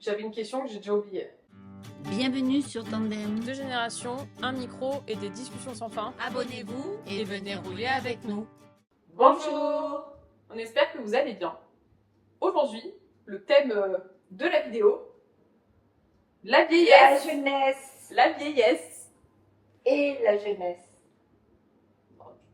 J'avais une question que j'ai déjà oubliée. Bienvenue sur Tandem. Deux générations, un micro et des discussions sans fin. Abonnez-vous et venez rouler avec nous. Bonjour. On espère que vous allez bien. Aujourd'hui, le thème de la vidéo, la La vieillesse. jeunesse La vieillesse. et la jeunesse.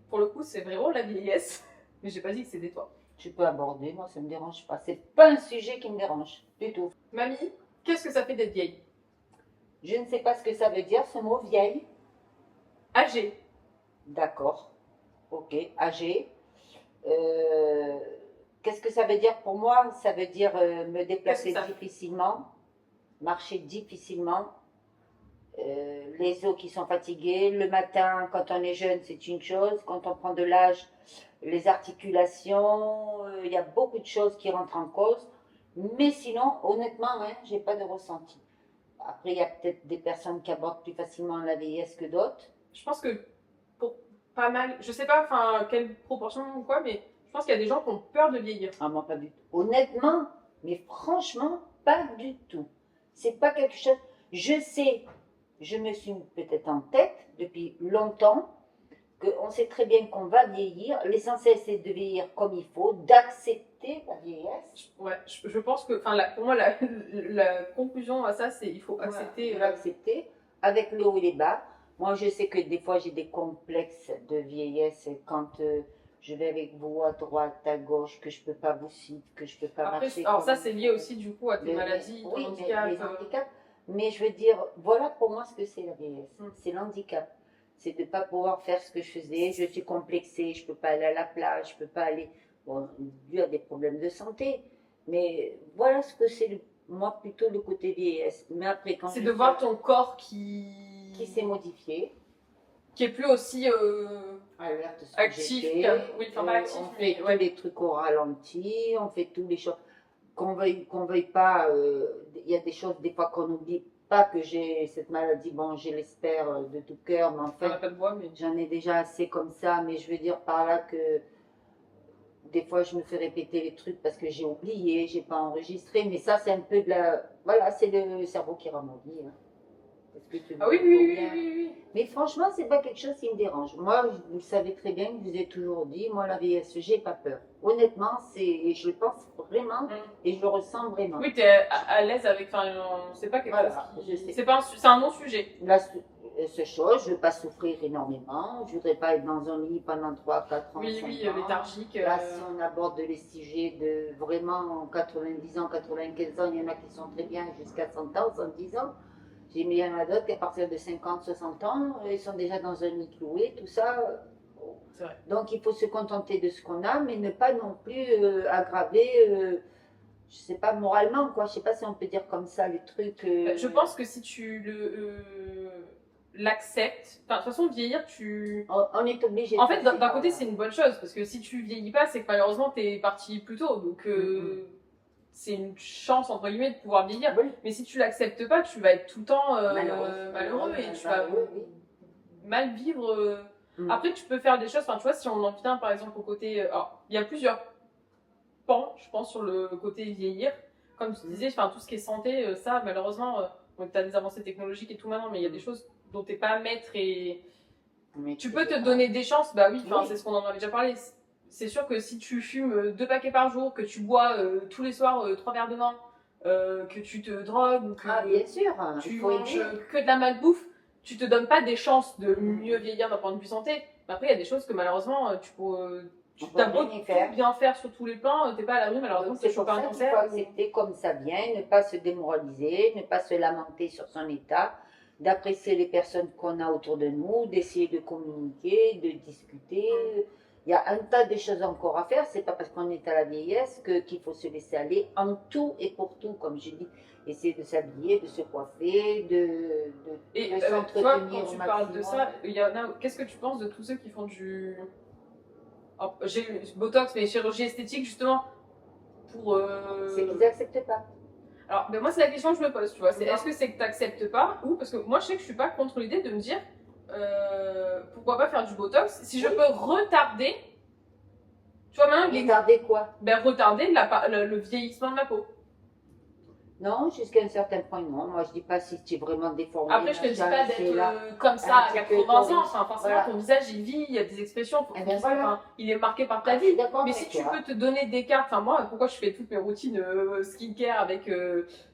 Pour le coup, c'est vraiment la vieillesse. Mais j'ai pas dit que c'était toi. Tu peux aborder, moi ça me dérange pas. C'est pas un sujet qui me dérange du tout. Mamie, qu'est-ce que ça fait d'être vieille? Je ne sais pas ce que ça veut dire ce mot vieille. Âgée. D'accord. Ok. Âgée. Qu'est-ce que ça veut dire pour moi? Ça veut dire me déplacer Qu'est-ce que ça difficilement, marcher difficilement, les os qui sont fatigués. Le matin, quand on est jeune, c'est une chose. Quand on prend de l'âge, les articulations, il y a beaucoup de choses qui rentrent en cause. Mais sinon, honnêtement, hein, j'ai pas de ressenti. Après, il y a peut-être des personnes qui abordent plus facilement la vieillesse que d'autres. Je pense que pour pas mal, je sais pas quelle proportion ou quoi, mais je pense qu'il y a des gens qui ont peur de vieillir. Ah, moi, pas du tout. Honnêtement, mais franchement, pas du tout. C'est pas quelque chose. Je sais, je me suis peut-être en tête depuis longtemps qu'on sait très bien qu'on va vieillir. L'essentiel, c'est de vieillir comme il faut, d'accepter la vieillesse. Ouais, je pense que, pour moi, la conclusion à ça, c'est il faut accepter. Voilà, l'accepter avec le haut et les bas. Moi, je sais que des fois, j'ai des complexes de vieillesse quand je vais avec vous à droite, à gauche, que je peux pas vous suivre, que je peux pas Après, marcher. alors comme ça, il c'est lié faut. aussi du coup à tes Le- maladies, ton oui, handicap. les handicaps. Mais je veux dire, voilà pour moi ce que c'est la vieillesse. C'est l'handicap. C'est de ne pas pouvoir faire ce que je faisais. Je suis complexée, je ne peux pas aller à la plage, je ne peux pas aller. Bon, dû à des problèmes de santé. Mais voilà ce que c'est, moi, plutôt le côté vieillesse. Mais après, quand C'est je de voir fais- ton corps qui s'est modifié, qui est plus aussi alerte ce que actif. j'étais. Oui, enfin pas actif, On mais fait ouais. tous les trucs au ralenti, on fait tous les choses. Qu'on veuille pas, il y a des choses des fois qu'on n'oublie pas que j'ai cette maladie. Bon, je l'espère de tout cœur, mais On enfin, n'a pas de bois, mais. j'en ai déjà assez comme ça. Mais je veux dire par là que des fois, je me fais répéter les trucs parce que j'ai oublié, j'ai pas enregistré. Mais ça, c'est un peu de la. Voilà, c'est le cerveau qui ramollit. Hein. Parce que tu Ah oui, faut oui, oui, bien- oui, oui. Mais franchement, c'est pas quelque chose qui me dérange. Moi, vous le savez très bien, je vous ai toujours dit, moi, la vieillesse, j'ai pas peur. Honnêtement, et je le pense vraiment et je le ressens vraiment. Oui, t'es à l'aise avec. Enfin, c'est pas quelque Voilà, chose. je sais. C'est pas c'est un non-sujet. Là, ce chose, je veux pas souffrir énormément. Je voudrais pas être dans un lit pendant 3, 4 ans. Oui, 5 oui, ans. léthargique. Là, si on aborde les sujets de vraiment 90 ans, 95 ans, il y en a qui sont très bien jusqu'à 100 ans, 110 ans. J'ai mis un à d'autres qui, à partir de 50, 60 ans, ils sont déjà dans un lit cloué, tout ça. C'est vrai. Donc, il faut se contenter de ce qu'on a, mais ne pas non plus aggraver, je sais pas, moralement, quoi. Je sais pas si on peut dire comme ça les trucs. Je pense que si tu l'acceptes, enfin, de toute façon, vieillir, On est obligé. En fait, d'un côté, c'est une bonne chose, parce que si tu vieillis pas, c'est que malheureusement, t'es parti plus tôt. Donc, c'est une chance, entre guillemets, de pouvoir vieillir. Oui. Mais si tu l'acceptes pas, tu vas être tout le temps malheureux et tu vas oui. mal vivre. Après, tu peux faire des choses, enfin, tu vois, si on en vient par exemple au côté. Alors, il y a plusieurs pans, je pense, sur le côté vieillir. Comme tu disais, enfin, tout ce qui est santé, ça, malheureusement, tu as des avancées technologiques et tout maintenant, mais il y a des choses dont t'es pas maître et. Mais Tu peux te donner des chances, bah oui, Oui. c'est ce qu'on en avait déjà parlé. C'est sûr que si tu fumes 2 paquets par jour, que tu bois tous les soirs 3 verres de vin, que tu te drogues, ou que Ah, bien sûr. tu il faut manges aimer. que de la malbouffe, tu te donnes pas des chances de mieux vieillir d'un point de vue santé. Mais après, il y a des choses que malheureusement, tu On as peut beau bien y tout faire. bien faire sur tous les plans, t'es pas à l'abri, malheureusement, Donc, c'est c'est pour choper un ça qu'il cancer. faut accepter comme ça vient, ne pas se démoraliser, ne pas se lamenter sur son état, d'apprécier les personnes qu'on a autour de nous, d'essayer de communiquer, de discuter. Il y a un tas de choses encore à faire. C'est pas parce qu'on est à la vieillesse qu'il faut se laisser aller en tout et pour tout, comme je dis. Essayer de s'habiller, de se coiffer, Et de toi, s'entretenir quand au tu parles de maximum. ça, qu'est-ce que tu penses de tous ceux qui font du. Alors, j'ai eu Botox, mais chirurgie esthétique, justement, pour. C'est qu'ils n'acceptent pas. Alors, ben moi, c'est la question que je me pose, tu vois. C'est Non. est-ce que c'est que t'acceptes pas, ou parce que moi, je sais que je suis pas contre l'idée de me dire pourquoi pas faire du Botox si je Oui. peux retarder. Tu vois, maintenant, Retarder quoi? retarder le vieillissement de ma peau. Non, jusqu'à un certain point, non. Moi, je dis pas si tu es vraiment déformé. Après, je te dis machin, pas c'est là. d'être comme ça à petit peu 80 ans. corrigé. Enfin, forcément, Voilà. ton visage, il vit, il y a des expressions. Eh ben voilà. Enfin, il est marqué par ta Ah, je suis vie. d'accord Mais avec si tu toi. peux te donner des cartes, enfin, moi, pourquoi je fais toutes mes routines skincare avec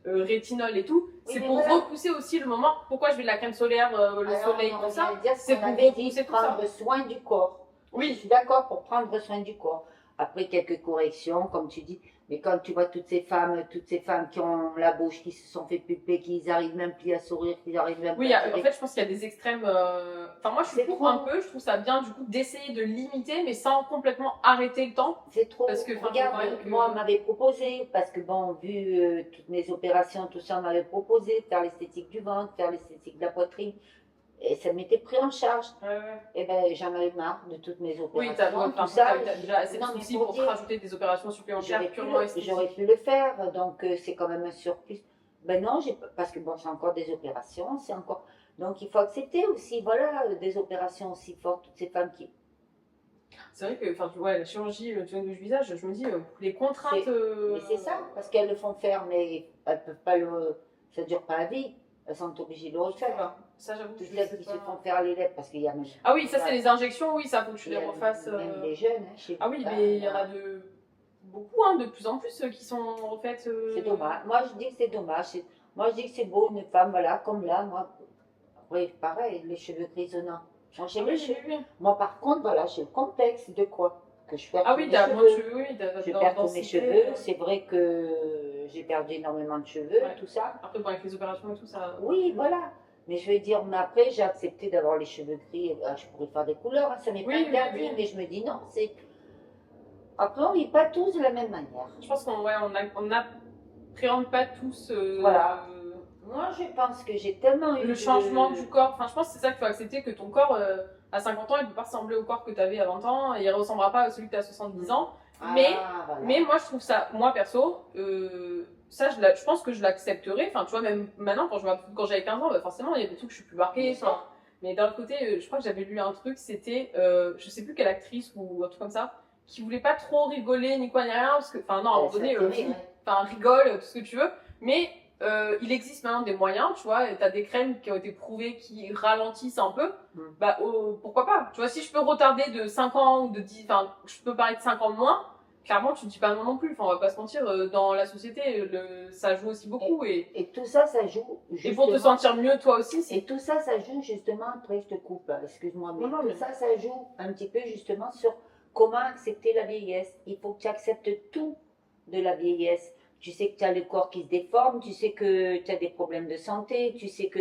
rétinol et tout, Oui, c'est mais pour voilà. repousser aussi le moment. Pourquoi je mets de la crème solaire, le Alors, soleil, on tout ça? revient à dire ce C'est qu'on pour avait dit, repousser tout ça. prendre soin du corps. Je Oui, suis d'accord pour prendre soin du corps. Après, quelques corrections, comme tu dis. Mais quand tu vois toutes ces femmes qui ont la bouche, qui se sont fait pulper, qui n'arrivent même plus à sourire, qui n'arrivent même oui, plus à en fait, je pense qu'il y a des extrêmes. Enfin, moi, je suis C'est pour trop. un peu. Je trouve ça bien, du coup, d'essayer de limiter, mais sans complètement arrêter le temps. C'est trop. Parce que, enfin, Regarde, faut quand même que- moi, on m'avait proposé, parce que bon, vu toutes mes opérations, tout ça, on m'avait proposé de faire l'esthétique du ventre, faire l'esthétique de la poitrine. Et ça m'était pris en charge. Ouais. Et ben, j'en avais marre de toutes mes opérations. Oui, t'as tout ça. déjà assez de Non, mais soucis pour pour te dire, rajouter des opérations supplémentaires purement j'aurais esthétiques. pu le faire, donc c'est quand même un surplus. Ben non, parce que bon, c'est encore des opérations, c'est encore. Donc il faut accepter aussi, voilà, des opérations aussi fortes, toutes ces femmes qui. C'est vrai que, enfin, ouais, la chirurgie, le tournage du visage, je me dis, les contraintes. Mais c'est ça, parce qu'elles le font faire, mais elles peuvent pas le. Ça dure pas à vie, elles sont obligées de le Je sais refaire. pas. Ça, j'avoue. Toutes je celles sais qui pas. se font faire les lèvres, parce qu'il y a même. Ah oui, ça, c'est voilà, les injections, oui, ça faut que je il y les a refasse. Même les jeunes, hein, chez Ah oui, mais il y en a de beaucoup, hein, de plus en plus qui sont refaites. C'est dommage. Moi, je dis que c'est dommage. Moi, je dis que c'est beau, une femme, voilà, comme là, moi. Après, pareil, les cheveux grisonnants. Moi, j'aime Ah les oui, cheveux. oui, oui. Moi, par contre, voilà, j'ai le complexe de quoi? Que je perds Ah tous oui, mes t'as moins de cheveux. cheveux, oui, Je dans perds tous mes densité, cheveux. C'est vrai que j'ai perdu énormément de cheveux, Ouais. tout ça. Après, bon, avec les opérations et tout, ça. Oui, voilà. Mais je veux dire, mais après, j'ai accepté d'avoir les cheveux gris. Je pourrais faire des couleurs, hein, ça n'est Oui, pas oui, interdit, oui. mais je me dis non, c'est. Après, on vit pas tous de la même manière. Je pense on n'appréhende pas tous Voilà. Moi, je pense que j'ai tellement eu le changement du corps. Enfin, je pense que c'est ça qu'il faut accepter, que ton corps, à 50 ans, il ne peut pas ressembler au corps que tu avais à 20 ans, et il ne ressemblera pas à celui que tu as à 70 ans. Mais, voilà. mais moi, je trouve ça, moi perso, ça, je pense que je l'accepterai. Enfin, tu vois, même maintenant, quand j'avais 15 ans, bah, forcément, il y a des trucs que je suis plus marquée. Enfin, mais d'un autre côté, je crois que j'avais lu un truc, c'était, je sais plus quelle actrice ou un truc comme ça, qui voulait pas trop rigoler ni quoi ni rien, parce que, enfin, non, à un moment donné, enfin, rigole, tout ce que tu veux, mais il existe maintenant des moyens, tu vois, tu as des crèmes qui ont été prouvées qui ralentissent un peu, bah pourquoi pas, tu vois, si je peux retarder de 5 ans ou de 10, enfin, je peux parler de 5 ans de moins, clairement, tu ne dis pas non non plus, enfin, on va pas se mentir, dans la société, ça joue aussi beaucoup, et tout ça, ça joue. et pour te sentir mieux, toi aussi, Et tout ça, ça joue justement, après je te coupe, excuse-moi, mais Non, tout mais- ça, ça joue un petit peu justement sur comment accepter la vieillesse. Il faut que tu acceptes tout de la vieillesse. Tu sais que tu as le corps qui se déforme, tu sais que tu as des problèmes de santé, tu sais que.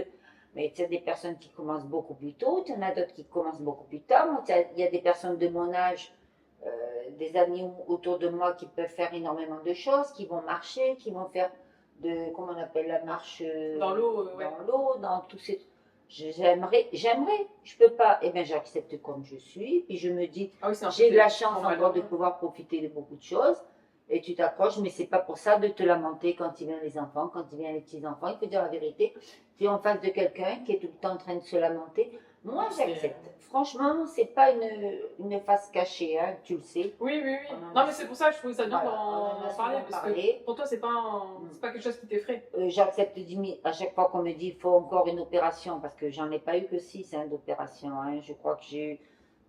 Mais tu as des personnes qui commencent beaucoup plus tôt, tu en as d'autres qui commencent beaucoup plus tard. Il y a des personnes de mon âge, des amis autour de moi qui peuvent faire énormément de choses, qui vont marcher, qui vont faire comment on appelle la marche dans l'eau, ouais. dans l'eau, dans tous ces. J'aimerais, je peux pas. Eh bien, j'accepte comme je suis, puis je me dis, Ah oui, c'est un j'ai peu de la fait. chance On va encore de le- pouvoir profiter de beaucoup de choses. Et tu t'accroches, mais c'est pas pour ça de te lamenter quand il vient les enfants, quand il vient les petits-enfants. Il faut dire la vérité. Tu es en face de quelqu'un qui est tout le temps en train de se lamenter. Moi, j'accepte. Franchement, c'est pas une face cachée, hein, tu le sais. Oui, oui, oui. On en Non, a- mais c'est pour ça que je trouvais ça bien Voilà, on en d'en a parler, souvent parce parlé. que pour toi, c'est pas quelque chose qui t'effraie. J'accepte à chaque fois qu'on me dit il faut encore une opération, parce que j'en ai pas eu que 6 d'opérations. Hein. Je crois que j'ai eu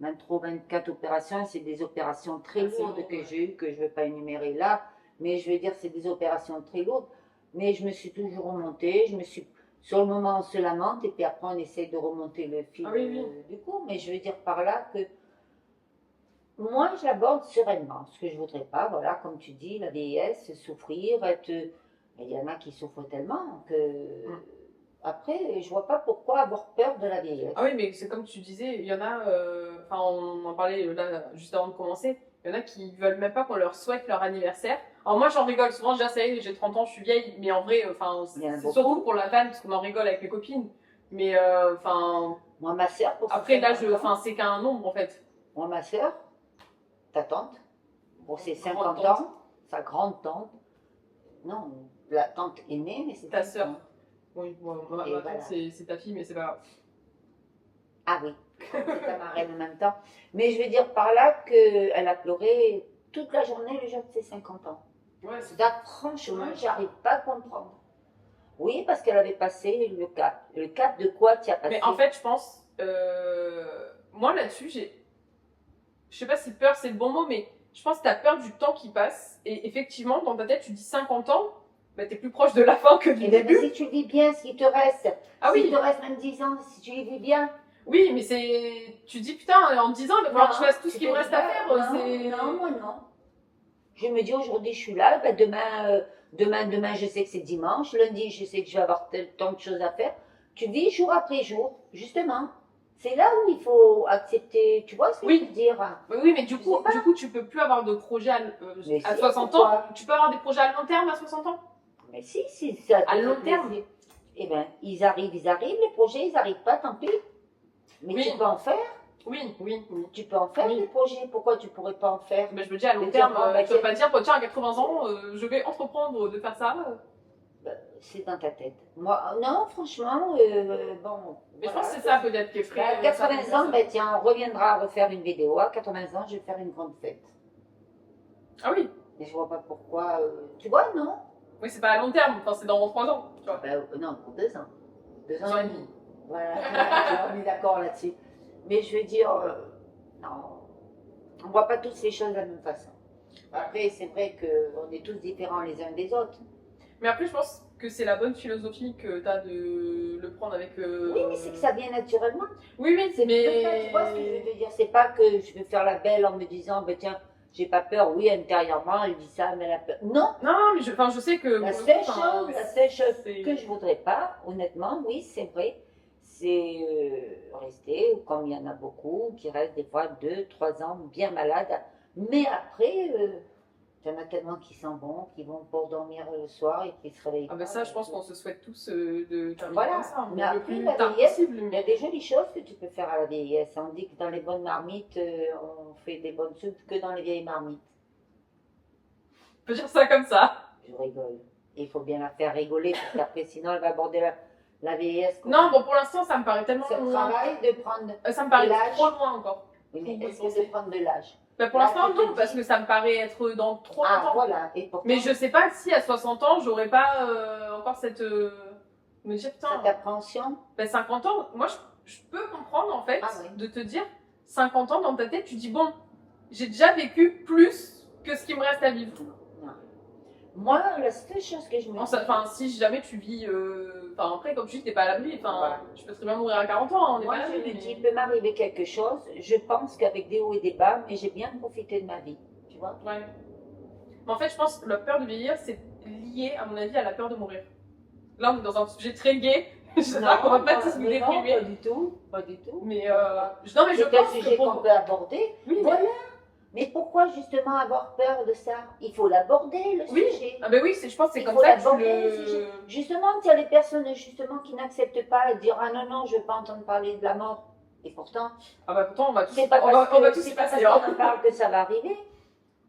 23 ou 24 opérations. C'est des opérations très Ah, c'est lourdes lourd, que ouais. j'ai eues, que je ne veux pas énumérer là. Mais je veux dire, c'est des opérations très lourdes. Mais je me suis toujours remontée. Sur le moment, on se lamente, et puis après, on essaie de remonter le fil Ah oui, oui. du coup. Mais je veux dire par là que moi, je l'aborde sereinement. Ce que je voudrais pas, voilà, comme tu dis, la vieillesse, souffrir, être. Mais il y en a qui souffrent tellement que. Après, je vois pas pourquoi avoir peur de la vieillesse. Ah oui, mais c'est comme tu disais, il y en a, enfin, on en parlait là, juste avant de commencer, il y en a qui veulent même pas qu'on leur souhaite leur anniversaire. Alors moi, j'en rigole souvent, déjà, ça y est, j'ai 30 ans, je suis vieille, mais en vrai, enfin, Il y en a c'est beaucoup. surtout pour la vanne, parce qu'on en rigole avec mes copines. Mais, enfin, Moi, ma soeur, pour après, ses là, 50 ans, enfin, c'est qu'un nombre, en fait. moi, ma soeur, ta tante, pour ses 50 Grande-tante. ans, sa grande tante, non, la tante aînée, mais c'est Ta une sœur. tante. Oui, bon, ma Et tante, voilà. c'est ta fille, mais c'est pas grave. Ah oui, c'est ta marraine en même temps. Mais je veux dire par là qu'elle a pleuré toute la journée le jour de ses 50 ans. Ouais, Ça, franchement, Ouais. j'arrive pas à comprendre. Oui, parce qu'elle avait passé le cap. Le cap de quoi tu as passé? Mais en fait, je pense, moi là-dessus, je sais pas si peur c'est le bon mot, mais je pense que tu as peur du temps qui passe. Et effectivement, dans ta tête, tu dis 50 ans, bah, tu es plus proche de la fin que du Eh bien, début. mais si tu vis bien, ce qui te reste, Ah s'il oui, te reste même 10 ans, si tu y vis bien, oui, mais c'est. Tu dis putain, en 10 ans, il va falloir que je fasse tout ce tu qu'il te me reste dis à pas, faire. C'est. non, moi non. Je me dis aujourd'hui je suis là, ben demain je sais que c'est dimanche, lundi je sais que je vais avoir tant de choses à faire. Tu vis jour après jour, justement. C'est là où il faut accepter, tu vois ce que Oui. je veux dire? Oui, mais Je sais pas. du coup, tu peux plus avoir de projet Mais à si, 60 pourquoi? ans. Tu peux avoir des projets à long terme à 60 ans. Mais si ça te À fait long terme. plaisir. Eh bien, ils arrivent, les projets, ils n'arrivent pas, tant pis. Mais Oui. tu peux en faire, Oui. tu peux en faire Oui. des projets, pourquoi tu pourrais pas en faire? Mais je me dis à long Mais terme, dire, bon, bah, tu peux pas dire, bon, tiens, à 80 ans, je vais entreprendre de faire ça. C'est dans ta tête. Moi, non, franchement, bon. Mais je voilà. pense que c'est ça peut-être qui est frais. À 80 ans, ben tiens, on reviendra à refaire une vidéo. À 80 ans, je vais faire une grande fête. Ah oui, Mais je vois pas pourquoi. Tu vois, non? oui, c'est pas à long terme, enfin, c'est dans 3 ans. Tu vois. Ben, non, pour 2 ans. 2 2 ans ans et demi. Voilà, on est d'accord là-dessus. Mais je veux dire, non, on voit pas tous les choses de la même façon. Après, c'est vrai qu'on est tous différents les uns des autres. Mais après, je pense que c'est la bonne philosophie que tu as de le prendre avec. Oui, mais c'est que ça vient naturellement. Oui, C'est pas, tu vois ce que je veux te dire? C'est pas que je veux faire la belle en me disant, ben tiens, j'ai pas peur. Oui, intérieurement, elle dit ça, mais elle a peur. Non, Non, mais je sais que. la seule chose c'est- que je voudrais pas, honnêtement, oui, c'est vrai, c'est rester, comme il y en a beaucoup, qui restent des fois 2, 3 ans bien malades. Mais après, il y en a tellement qui sont bons, qui vont pour dormir le soir et qui se réveillent Ah, ben pas. ça, je pense qu'on se souhaite tous de terminer Voilà. comme ça. Mais Le après, plus la tard vieillesse, possible. il y a des jolies choses que tu peux faire à la vieillesse. On dit que dans les bonnes marmites, on fait des bonnes soupes que dans les vieilles marmites. On peut dire ça comme ça. Je rigole. Il faut bien la faire rigoler parce qu'après, sinon, elle va aborder la vieillesse. quoi. Non, bon, pour l'instant, ça me paraît tellement C'est le loin. travail de prendre. Ça me paraît l'âge. trop loin encore. Oui, mais Faut est-ce penser. que de prendre de l'âge? Ben, pour Là, l'instant, tu te non, parce dis- que ça me paraît être dans trop Ah, longtemps. voilà. Et pourtant, Mais je sais pas si à 60 ans, j'aurais pas encore cette. Me dire, putain, cette appréhension. ben 50 ans, moi je peux comprendre en fait Ah oui. de te dire 50 ans dans ta tête, tu dis bon, j'ai déjà vécu plus que ce qui me reste à vivre. Non. Moi, la seule chose que je me dis. Enfin, si jamais tu vis. Enfin, après, comme tu dis, t'es pas à l'abri. Enfin, Voilà. tu peux très bien mourir à 40 ans, hein, on n'est Moi, pas à je l'abri. me dis, mais- il peut m'arriver quelque chose. Je pense qu'avec des hauts et des bas, mais j'ai bien profité de ma vie. Tu vois? Ouais. Mais en fait, je pense que la peur de vieillir, c'est lié, à mon avis, à la peur de mourir. Là, on est dans un sujet très gai. J'espère qu'on va pas tous nous mais non, déprimer. pas du tout. Pas du tout. Mais, non, mais je C'est un pense sujet que qu'on pour... peut aborder. Oui, mais... Voilà. Mais pourquoi justement avoir peur de ça? Il faut l'aborder, le Oui. sujet. Ah ben oui, c'est, je pense que c'est Il comme faut ça que tu l'aborder, le sujet. Justement, il y a les personnes justement qui n'acceptent pas et dire ah non, non, je ne veux pas entendre parler de la mort. Et pourtant, Ah bah pourtant, on va tous, c'est pas on va parce tous que- y c'est pas passer. parce Hein. qu'on en parle que ça va arriver.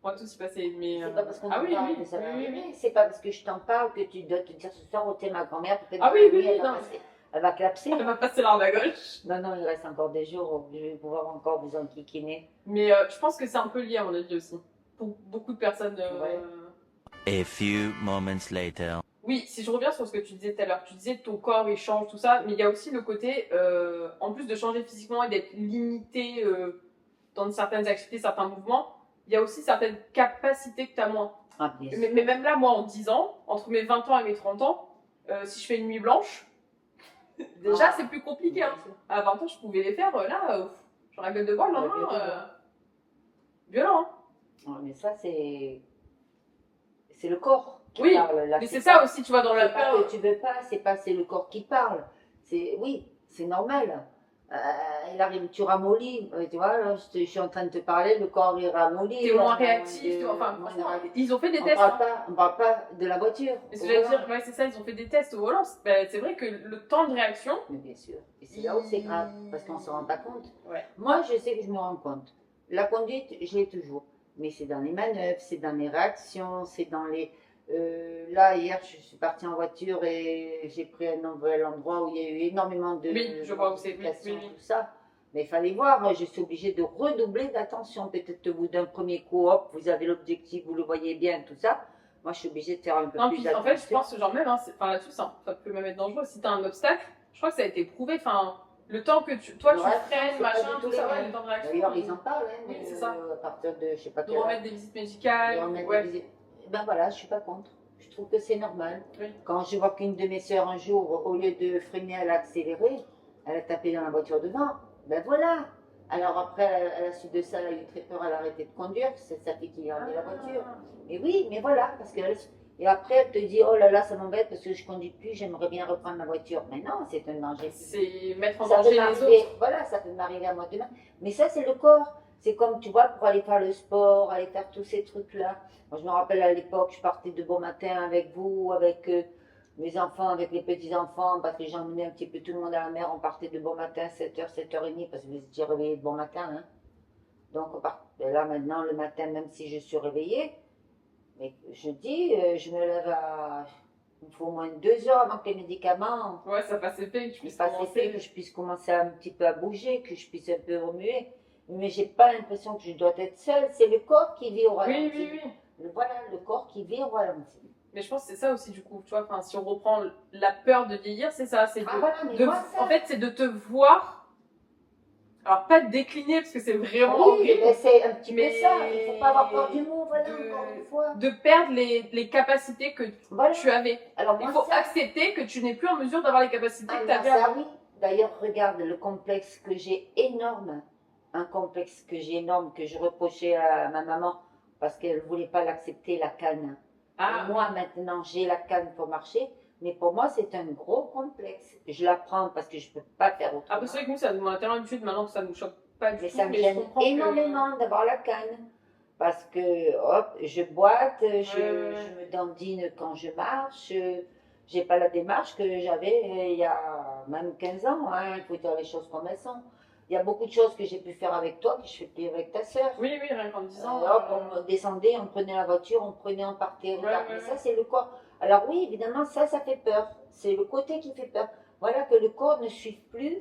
On va tous y passer, mais... C'est pas parce qu'on Ah en oui, parle oui, que ça va oui, oui, arriver. oui. C'est pas parce que je t'en parle que tu dois te dire ce soir, oh t'es ma grand-mère, peut-être Ah que oui, la oui, nuit, elle oui, va non. passer. Elle va clapser. Elle va passer l'arme à gauche. Non, non, il reste encore des jours où je vais pouvoir encore vous enquiquiner. Mais je pense que c'est un peu lié à mon avis aussi. Pour beaucoup de personnes... Ouais. A few moments later. Oui, si je reviens sur ce que tu disais tout à l'heure, tu disais ton corps il change, tout ça, mais il y a aussi le côté, en plus de changer physiquement et d'être limité dans certaines activités, certains mouvements, il y a aussi certaines capacités que tu as moins. Ah, bien sûr. Mais même là, moi, en 10 ans, entre mes 20 ans et mes 30 ans, si je fais une nuit blanche, déjà Ah. c'est plus compliqué. Bien Hein. sûr. À 20 ans, je pouvais les faire, là, j'aurais la gueule de bois le La lendemain. gueule de bois. Violent, hein. Ouais, mais ça, c'est le corps qui Oui, parle. Là, Mais c'est pas- ça aussi, tu vois, dans la C'est pas peur. que tu veux pas, c'est le corps qui parle. Oui, c'est normal. Il arrive, tu ramollis, tu vois, là, je suis en train de te parler, le corps il ramollit. T'es moins on- réactif, de- enfin, moins franchement, réactif. ils ont fait des on tests. parle hein. pas, on parle pas de la voiture. Mais ce au que j'allais volant. dire, ouais, c'est ça, ils ont fait des tests au volant. Ben, c'est vrai que le temps de réaction, Mais bien sûr. Et c'est là où c'est grave, parce qu'on ne se rend pas compte. Ouais. Moi, je sais que je me rends compte. La conduite, je l'ai toujours. Mais c'est dans les manœuvres, c'est dans les réactions, c'est dans les... là, hier, je suis partie en voiture et j'ai pris un nouvel endroit où il y a eu énormément de... Oui, je vois où c'est, oui, modifications, oui, oui. tout ça. Mais il fallait voir, je suis obligée de redoubler d'attention. Peut-être au bout d'un premier coup, hop, vous avez l'objectif, vous le voyez bien, tout ça. Moi, je suis obligée de faire un peu Non, plus puis en attention. fait, je pense, genre même, hein, enfin là-dessus, ça peut même être dangereux. Si t'as un obstacle, je crois que ça a été prouvé. Enfin, le temps que toi, tu Ouais, freines, c'est pas machin, du tout tout ça, les ouais, mêmes. le temps de réaction. D'ailleurs, ils en parlent, hein, Oui, c'est ça. à partir de, je sais pas De quelle heure. remettre des visites médicales. De remettre Ouais. des visites. Ben voilà, je suis pas contre. Je trouve que c'est normal. Oui. Quand je vois qu'une de mes sœurs, un jour, au lieu de freiner, elle a accéléré, elle a tapé dans la voiture devant, ben voilà. Alors après, à la suite de ça, elle a eu très peur, elle a arrêté de conduire, c'est sa fille qui a ramené la voiture. Mais oui, mais voilà, parce que et après, elle te dit, oh là là, ça m'embête parce que je conduis plus, j'aimerais bien reprendre ma voiture. Mais non, c'est un danger. C'est mettre en Ça peut danger les m'arriver, autres. voilà, ça peut m'arriver à moi demain. Mais ça, c'est le corps. C'est comme, tu vois, pour aller faire le sport, aller faire tous ces trucs-là. Moi, je me rappelle à l'époque, je partais de bon matin avec vous, avec mes enfants, avec les petits-enfants, parce que j'emmenais un petit peu tout le monde à la mer. On partait de bon matin, 7h, 7h30, parce que vous étiez réveillés de bon matin. Hein. Donc, on part. Et là, maintenant, le matin, même si je suis réveillée, mais je dis, je me lève à. Il faut au moins 2 heures avant que les médicaments Ouais, ça fasse effet, que tu puisses fassent effet, commencer. que je puisse commencer un petit peu à bouger, que je puisse un peu remuer. Mais j'ai pas l'impression que je dois être seule. C'est le corps qui vit au ralenti. Oui. Voilà, le corps qui vit au ralenti. Mais je pense que c'est ça aussi, du coup, tu vois, enfin, si on reprend la peur de vieillir, c'est ça, c'est Ah voilà, mais moi, ça... en fait, c'est de te voir, alors pas de décliner, parce que c'est vraiment oui, horrible, mais c'est un petit mais peu ça. Il faut pas avoir peur du mot, voilà, de- encore une fois. de perdre les capacités que Voilà. tu avais. Alors Il moi, faut ça... accepter que tu n'es plus en mesure d'avoir les capacités Ah, que tu non, avais ça, avant. oui. D'ailleurs, regarde le complexe que j'ai énorme. Un complexe que j'ai énorme, que je reprochais à ma maman, parce qu'elle ne voulait pas l'accepter, la canne. Ah, Et moi, maintenant, j'ai la canne pour marcher, mais pour moi, c'est un gros complexe. Je la prends parce que je ne peux pas faire autrement. après, c'est vrai que nous, ça nous a tellement l'habitude maintenant que ça nous choque pas du Mais tout, ça me mais je gêne comprends que... énormément d'avoir la canne. Parce que, hop, je boite, Ouais. je me dandine quand je marche. J'ai pas la démarche que j'avais il y a même 15 ans. Hein, il faut dire les choses comme elles sont. Il y a beaucoup de choses que j'ai pu faire avec toi que je fais plus avec ta sœur. Oui, rien qu'en disant... Hop, on descendait, on prenait la voiture, on prenait, on partait. Regarde. Mais ça, c'est le corps. Alors oui, évidemment, ça fait peur. C'est le côté qui fait peur. Voilà que le corps ne suive plus,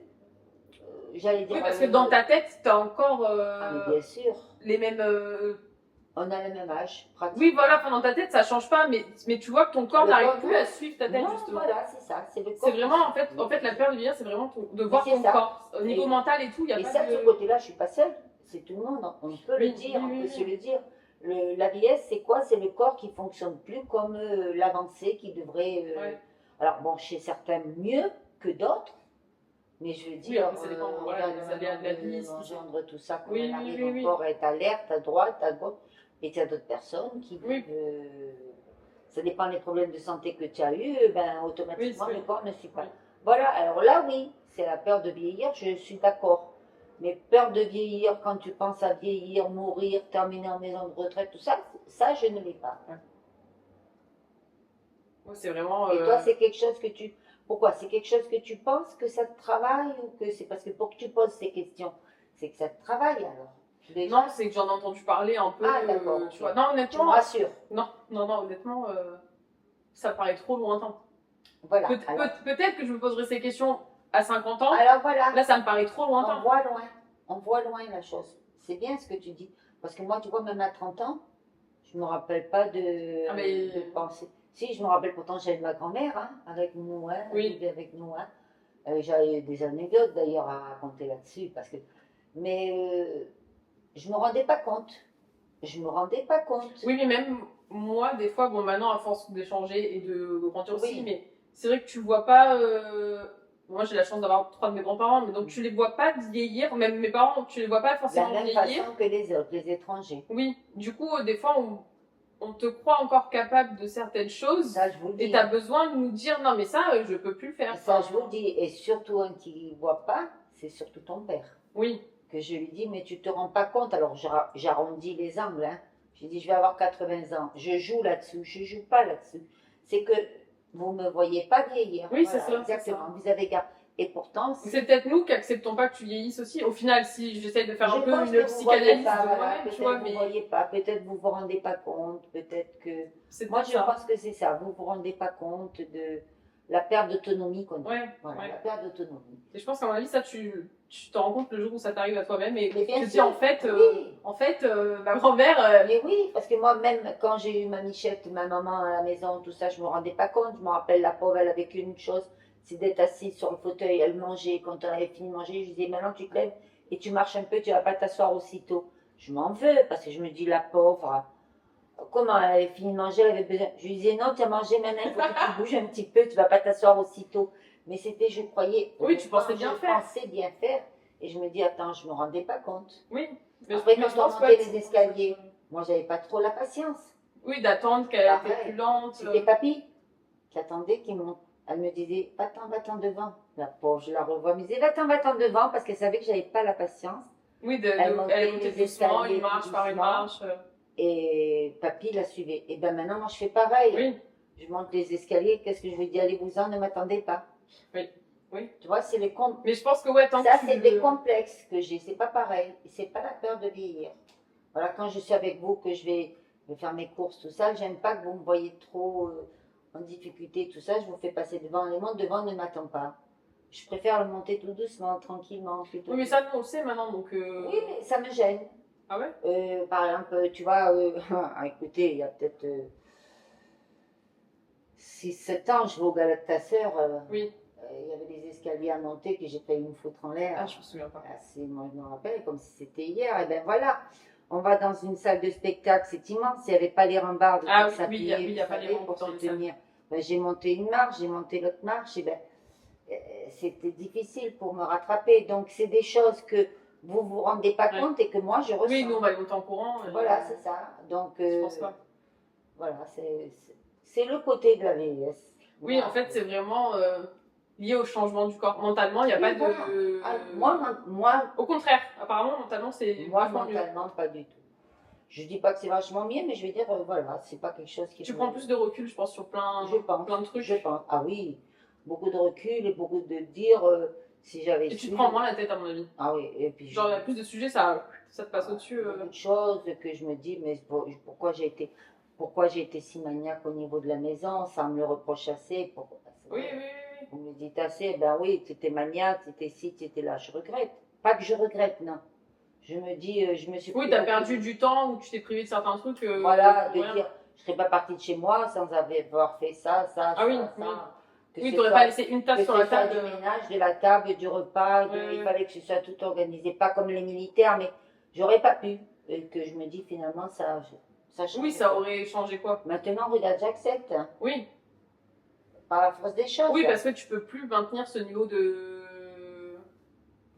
j'allais dire... Oui, parce que dans ta tête, tu as encore Ah, mais bien sûr. les mêmes... On a le même âge, pratiquement. Oui, voilà, enfin, dans ta tête, ça change pas, mais tu vois que ton corps Le n'arrive corps, plus à suivre ta tête, non, justement. voilà, c'est ça. C'est le corps. C'est vraiment, en fait, la peur de vieillir, c'est vraiment de voir c'est ton ça. corps. Au niveau Et- mental et tout, il n'y a Et pas ça, de de... ce côté-là, je suis pas seule. C'est tout le monde. On peut Oui, le dire, oui, on oui, peut oui. se le dire. La vieillesse, c'est quoi? C'est le corps qui fonctionne plus comme l'avancée qui devrait. Ouais. Alors bon, chez certains mieux que d'autres, mais je veux dire, après, ça dépend, voilà, regarde, les aléas de la vie, ce qui sont- engendre tout ça, quand Oui, on oui, arrive oui, oui. encore à être alerte, à droite, à gauche, et tu as d'autres personnes qui Oui. vivent. Ça dépend des problèmes de santé que tu as eu, ben automatiquement Oui, le corps ne suit pas. Oui. Voilà, alors là oui, c'est la peur de vieillir, je suis d'accord. Mais peur de vieillir, quand tu penses à vieillir, mourir, terminer en maison de retraite, tout ça, ça je ne l'ai pas. Ouais, c'est vraiment... Et toi, c'est quelque chose que tu... Pourquoi? C'est quelque chose que tu penses que ça te travaille ou que c'est parce que pour que tu poses ces questions, c'est que ça te travaille alors? Déjà, Non, c'est que j'en ai entendu parler un peu, Ah, d'accord, tu ok. vois. Non, tu me honnêtement, rassures. non, honnêtement, ça paraît trop lointain. Voilà. Peut-être que je me poserai ces questions à 50 ans. Alors voilà. Là, ça me paraît trop lointain. On voit loin la chose. C'est bien ce que tu dis. Parce que moi, tu vois, même à 30 ans, je ne me rappelle pas de, Ah, mais- de penser. Si, je me rappelle pourtant, j'avais ma grand-mère hein, avec nous, hein, elle Oui. vivait avec nous. Hein. J'avais des anecdotes d'ailleurs à raconter là-dessus. Mais je ne me rendais pas compte. Je me rendais pas compte. Oui, mais même moi, des fois, bon, maintenant, à force d'échanger et de grandir aussi, Oui. mais c'est vrai que tu vois pas. Moi, j'ai la chance d'avoir 3 de mes grands-parents, mais donc tu les vois pas vieillir. Même mes parents, tu les vois pas De la forcément même vieillir. façon que les autres, les étrangers. Oui, du coup, des fois, on te croit encore capable de certaines choses. Ça, je vous le dis. Et tu as besoin de nous dire non, mais ça, je peux plus le faire. Ça, je vous le dis. Et surtout, un qui ne voit pas, c'est surtout ton père. Oui, Que je lui dis, mais tu te rends pas compte. Alors, j'arrondis les angles. Hein. J'ai dit, je vais avoir 80 ans. Je joue là-dessus. Je joue pas là-dessus. C'est que vous me voyez pas vieillir. Oui, c'est ça, c'est Exactement. ça. Vous avez gardé. Et pourtant, c'est peut-être nous qui acceptons pas que tu vieillisses aussi. Au final, si j'essaye de faire un je peu pense une que vous psychanalyse voyez pas, de voilà. moi-même, Peut-être tu vois, vous mais voyez pas. Peut-être vous vous rendez pas compte. Peut-être que. c'est Moi, peut-être je ça. pense que c'est ça. Vous vous rendez pas compte de la perte d'autonomie qu'on a. Ouais, Voilà, ouais. la perte d'autonomie. Et je pense qu'à mon avis, ça, tu te rends compte le jour où ça t'arrive à toi-même et Mais tu bien te dis sûr, oui. en fait, ma grand-mère, Mais oui, parce que moi, même quand j'ai eu ma Michette, ma maman à la maison, tout ça, je me rendais pas compte. Je me rappelle, la pauvre, elle avait qu'une chose, c'est d'être assise sur le fauteuil, elle mangeait. Quand on avait fini de manger, je disais, maintenant tu te lèves et tu marches un peu, tu vas pas t'asseoir aussitôt. Je m'en veux, parce que je me dis, la pauvre, comment elle avait fini de manger, elle avait besoin. Je lui disais, non, tu as mangé maintenant, il faut que tu bouges un petit peu, tu vas pas t'asseoir aussitôt. Mais c'était, je croyais, Oui, tu pensais bien je faire. pensais bien faire. Et je me dis, attends, je me rendais pas compte. oui. Après, mais quand je on pense montait que les escaliers, moi, j'avais pas trop la patience. oui, d'attendre qu'elle était Pareil. plus lente. C'était papy qui attendait qu'il monte. Elle me disait, va-t'en devant. La pauvre, je la revois, elle me disait, va-t'en devant, parce qu'elle savait que j'avais pas la patience. Oui, Elle montait elle montait les doucement, escaliers une marche tout par une doucement. marche. Et papy la suivait. Et ben maintenant, moi, je fais pareil. Oui, Je monte les escaliers, qu'est-ce que je lui dis, allez-vous-en, ne m'attendez pas. oui, oui. Tu vois, c'est les comptes. Mais je pense que ouais, tant Ça, que c'est des complexes que j'ai, c'est pas pareil. C'est pas la peur de vieillir. Voilà, quand je suis avec vous, que je vais faire mes courses, tout ça, j'aime pas que vous me voyez trop en difficulté, tout ça, je vous fais passer devant. Les montres devant ne m'attend pas. Je préfère le monter tout doucement, tranquillement, plutôt. Oui, mais ça, nous, on le sait maintenant, donc... Oui, mais ça me gêne. Ah ouais? Par exemple, tu vois, écoutez, il y a peut-être 6-7 ans, je vais au Gala de ta sœur. Oui. Il y avait des escaliers à monter que j'ai failli me foutre en l'air. Ah, je me souviens pas. Moi, je me rappelle comme si c'était hier. Et ben voilà, on va dans une salle de spectacle, c'est immense. Il n'y avait pas les rambardes Ah pour oui, s'appuyer, il y a pas les pour rambardes dans se les tenir. Ben, j'ai monté une marche, j'ai monté l'autre marche. Et ben, c'était difficile pour me rattraper. Donc, c'est des choses que vous vous rendez pas Ouais. compte et que moi, je ressens. Oui, nous, on va les monter en courant. Voilà, c'est ça. Donc, Je pense pas. voilà, c'est le côté de la vieillesse. Oui, Voilà. en fait, c'est vraiment lié au changement du corps. Mentalement, il n'y a Oui, pas voilà. de... Moi, Au contraire, apparemment, mentalement, c'est moi vachement mieux. mentalement, pas du tout. Je dis pas que c'est vachement mieux, mais je vais dire, voilà, c'est pas quelque chose qui... Tu prends plus de recul, je pense, sur plein de trucs. Je pense. Ah oui, beaucoup de recul et beaucoup de dire, si j'avais Et su... tu te prends moins la tête, à mon avis. Ah oui, et puis... Genre, il y a plus de sujets, ça te passe au-dessus. Beaucoup de choses que je me dis, mais pourquoi j'ai été si maniaque au niveau de la maison, sans me le reprocher assez. Oui, oui, oui. Vous me dites assez, ben oui, tu étais maniaque, tu étais ci, tu étais là. Je regrette. Pas que je regrette, non. Je me dis, je me suis... Oui, t'as perdu du temps ou tu t'es privé de certains trucs. Voilà, de rien. dire, je serais pas partie de chez moi sans avoir fait ça, Ah ça, oui, ça. oui. Que Oui, ce t'aurais soit- pas laissé une que tasse ce sur la soit table. du ménage, de la table, du repas, il fallait que ce soit tout organisé, pas comme les militaires, mais j'aurais pas pu. Et que je me dis finalement, ça change. Oui, ça aurait changé quoi? Maintenant, regarde, j'accepte, hein, Oui. par la force des choses. Oui, parce que tu peux plus maintenir ce niveau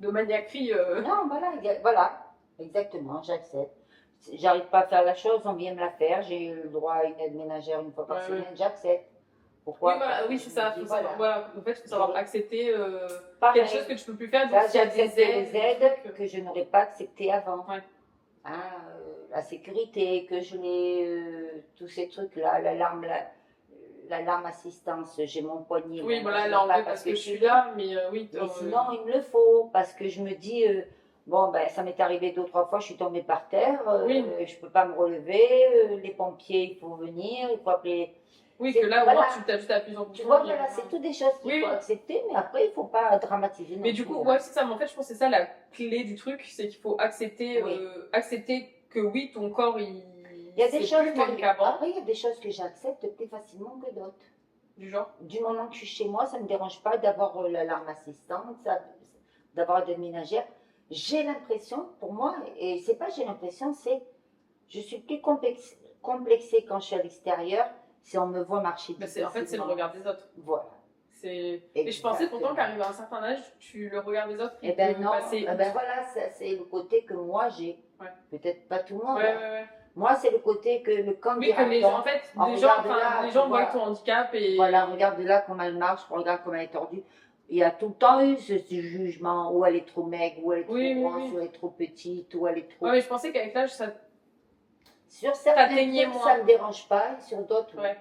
de maniaquerie. Non, voilà, exactement, j'accepte. J'arrive pas à faire la chose, on vient me la faire, j'ai eu le droit à une aide ménagère une fois par Ouais, semaine, j'accepte. Pourquoi? Oui, voilà, Parce que oui, je c'est me ça. dis, Faut voilà. savoir, voilà. En fait, il faut savoir accepter Pareil. quelque chose que tu peux plus faire. Là, Donc, s'il y a j'accepte des les aides des trucs, que je n'aurais pas acceptées avant. Ouais. Hein, la sécurité, que je n'ai tous ces trucs-là, l'alarme assistance, j'ai mon poignet. Oui, là, voilà, je elle l'ai l'a enlevé pas parce que je suis tu veux. là, mais oui. Mais sinon, il me le faut, parce que je me dis, bon, ben, ça m'est arrivé 2 ou 3 fois, je suis tombée par terre, Oui. je peux pas me relever, les pompiers, il faut venir, il faut appeler. Oui, C'est- que là, au voilà. moins, tu t'ajoutes à plus en plus. Tu vois, voilà, c'est toutes des choses qu'il Oui, faut oui. accepter, mais après, il faut pas dramatiser. Mais non du plus, coup, hein. ouais, c'est ça. Mais en fait, je pense que c'est ça la clé du truc, c'est qu'il faut accepter, Oui. accepter que oui, ton corps, Il y a des c'est choses, plus tel qu'avant. après, il y a des choses que j'accepte plus facilement que d'autres. Du genre. Du moment que je suis chez moi, ça ne me dérange pas d'avoir l'alarme assistante, d'avoir des ménagères. J'ai l'impression, pour moi, et c'est pas j'ai l'impression, c'est je suis plus complexée quand je suis à l'extérieur, si on me voit marcher. Bah, en fait, c'est le difficilement. regard des autres. Voilà. Et je pensais pourtant Exactement. qu'arrivé à un certain âge, le regard des autres, il Eh ben peut non, passer. eh ben voilà, ça, c'est le côté que moi j'ai. Ouais. Peut-être pas tout le monde. Ouais, ouais, ouais. Moi, c'est le côté que le camp Oui, que les gens, en fait, on les gens, regarde là, les gens tu voient vois. ton handicap et. Voilà, regarde là comment elle marche, regarde comment elle est tordue. Il y a tout le temps eu ce jugement, où elle est trop maigre, où elle est trop Oui, oui, grosse, oui. où elle est trop petite, où elle est trop... Ouais, mais je pensais qu'avec l'âge, ça. Sur certains t'atteignais trucs, moins. ça ne me dérange pas, et sur d'autres, Ouais.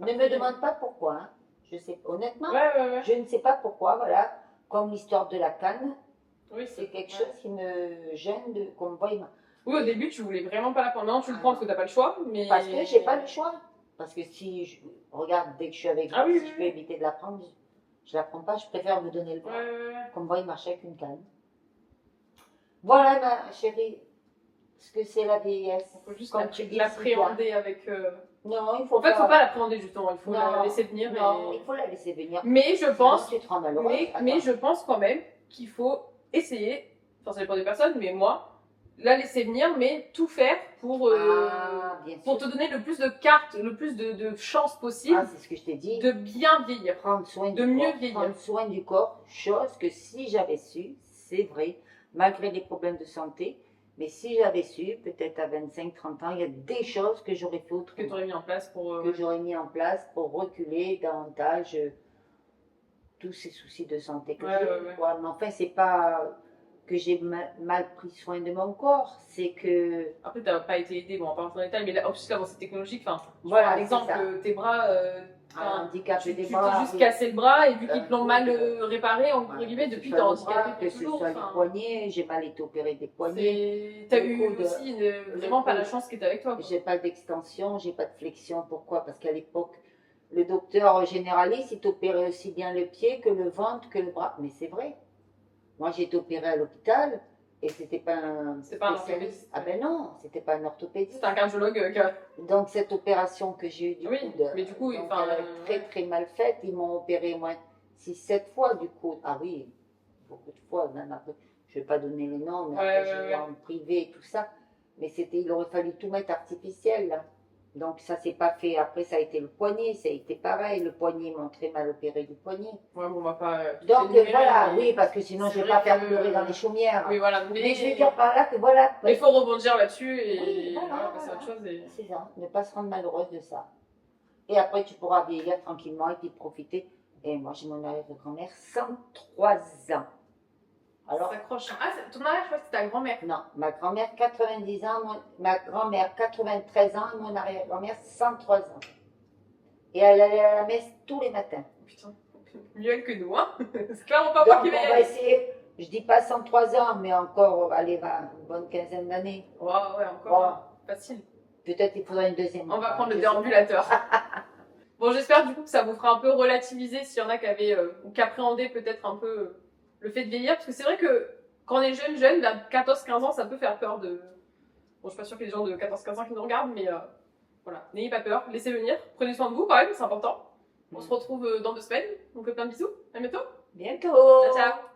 ne me demande pas pourquoi. Hein. Je sais, honnêtement, Ouais, ouais, ouais. je ne sais pas pourquoi, voilà. Comme l'histoire de la canne, Oui, c'est quelque ouais. chose qui me gêne qu'on me voie. Oui, au début, tu voulais vraiment pas la prendre. Non, tu le prends parce que t'as pas le choix, mais. Parce que j'ai pas le choix. Parce que si, regarde, dès que je suis avec vous, Ah oui, si oui, je peux oui. éviter de la prendre, je la prends pas, je préfère vous donner le bras. Ouais. Comme moi, il marchait avec une canne. Voilà, ma chérie, ce que c'est la vieillesse. Il faut juste Comme tu dis, l'appréhender avec. Non, il faut En fait, faut pas l'appréhender justement, il faut Non, la laisser venir. Non, et... il faut la laisser venir. Mais je pense, Sinon, tu te rends malheureuse. mais je pense quand même qu'il faut essayer, enfin ça dépend des personnes, mais moi, la laisser venir, mais tout faire pour, Bien pour sûr. te donner le plus de cartes, le plus de chances possible Ah, c'est ce que je t'ai dit. de bien vieillir. Prendre soin de du mieux corps. vieillir. Prendre soin du corps, chose que si j'avais su, c'est vrai, malgré les problèmes de santé, mais si j'avais su, peut-être à 25-30 ans, il y a des choses que j'aurais fait Que tu autrement. aurais mis en place pour. Que j'aurais mis en place pour reculer davantage tous ces soucis de santé que Ouais, j'ai. ouais, ouais. Quoi. Mais enfin, c'est pas que j'ai mal pris soin de mon corps, c'est que Après, t'as pas été aidé, bon, en parlant de ton détail, mais là, en plus, l'avancée technologique, enfin, voilà, par c'est exemple, ça. tes bras, Un handicap tu des t'es bras, juste oui. cassé le bras et vu qu'ils te l'ont Oui, mal réparé, entre Voilà, guillemets, que ce depuis soit t'es le handicapé bras, que pour ce toujours. soit les enfin, poignets, j'ai mal été opérée des poignets. T'as Le eu coude, aussi vraiment pas la chance qui était avec toi. Quoi. J'ai pas d'extension, j'ai pas de flexion. Pourquoi? Parce qu'à l'époque, le docteur généraliste, il t'opérait aussi bien le pied que le ventre, que le bras. Mais c'est vrai. Moi, j'ai été opérée à l'hôpital et c'était pas un C'était pas un spécialiste. orthopédiste. Ah ben non, c'était pas un orthopédiste. C'était un cardiologue qui a... Donc cette opération que j'ai eue du Oui, coude, mais du coup, donc, enfin, elle est très très mal faite. Ils m'ont opéré au moins 6-7 fois du coude. Ah oui, beaucoup de fois. Même après, je vais pas donner les noms, mais Ouais, après, ouais, j'ai eu ouais. en privé et tout ça. Mais il aurait fallu tout mettre artificiel là. Donc ça s'est pas fait. Après ça a été le poignet, ça a été pareil. Le poignet, ils m'ont très mal opéré du poignet. Ouais, bon, on va pas. Donc énumérer, voilà, mais oui, parce que sinon c'est je vais vrai pas faire que- pleurer dans les chaumières. Oui, voilà. Mais je vais dire par là que voilà. Mais il faut rebondir là-dessus et Oui, voilà, voilà, passer à autre voilà. chose. Et... C'est ça, ne pas se rendre malheureuse de ça. Et après, tu pourras vieillir tranquillement et puis profiter. Et moi, j'ai mon arrière-grand-mère, 103 ans. Alors, Ça s'accroche. Ah, ton arrière, je crois que c'était ta grand-mère. non, ma grand-mère, 90 ans, ma grand-mère, 93 ans, et mon arrière-grand-mère, 103 ans. Et elle allait à la messe tous les matins. Putain, mieux elle que nous, hein. C'est clairement pas Donc, moi on qui vais y va aller. essayer, je dis pas 103 ans, mais encore, allez, une bonne quinzaine d'années. Ouais, encore. Facile. Peut-être il faudra une deuxième. On va prendre le Je sais pas. déambulateur. Bon, j'espère du coup que ça vous fera un peu relativiser s'il y en a qui avaient ou qui appréhendaient peut-être un peu le fait de vieillir. Parce que c'est vrai que quand on est jeune, vers 14-15 ans, ça peut faire peur de. Bon, je suis pas sûre qu'il y ait des gens de 14-15 ans qui nous regardent, mais voilà. N'ayez pas peur, laissez venir. Prenez soin de vous quand même, c'est important. On se retrouve dans 2 semaines. On fait plein de bisous. À bientôt. Bientôt. Ciao, ciao.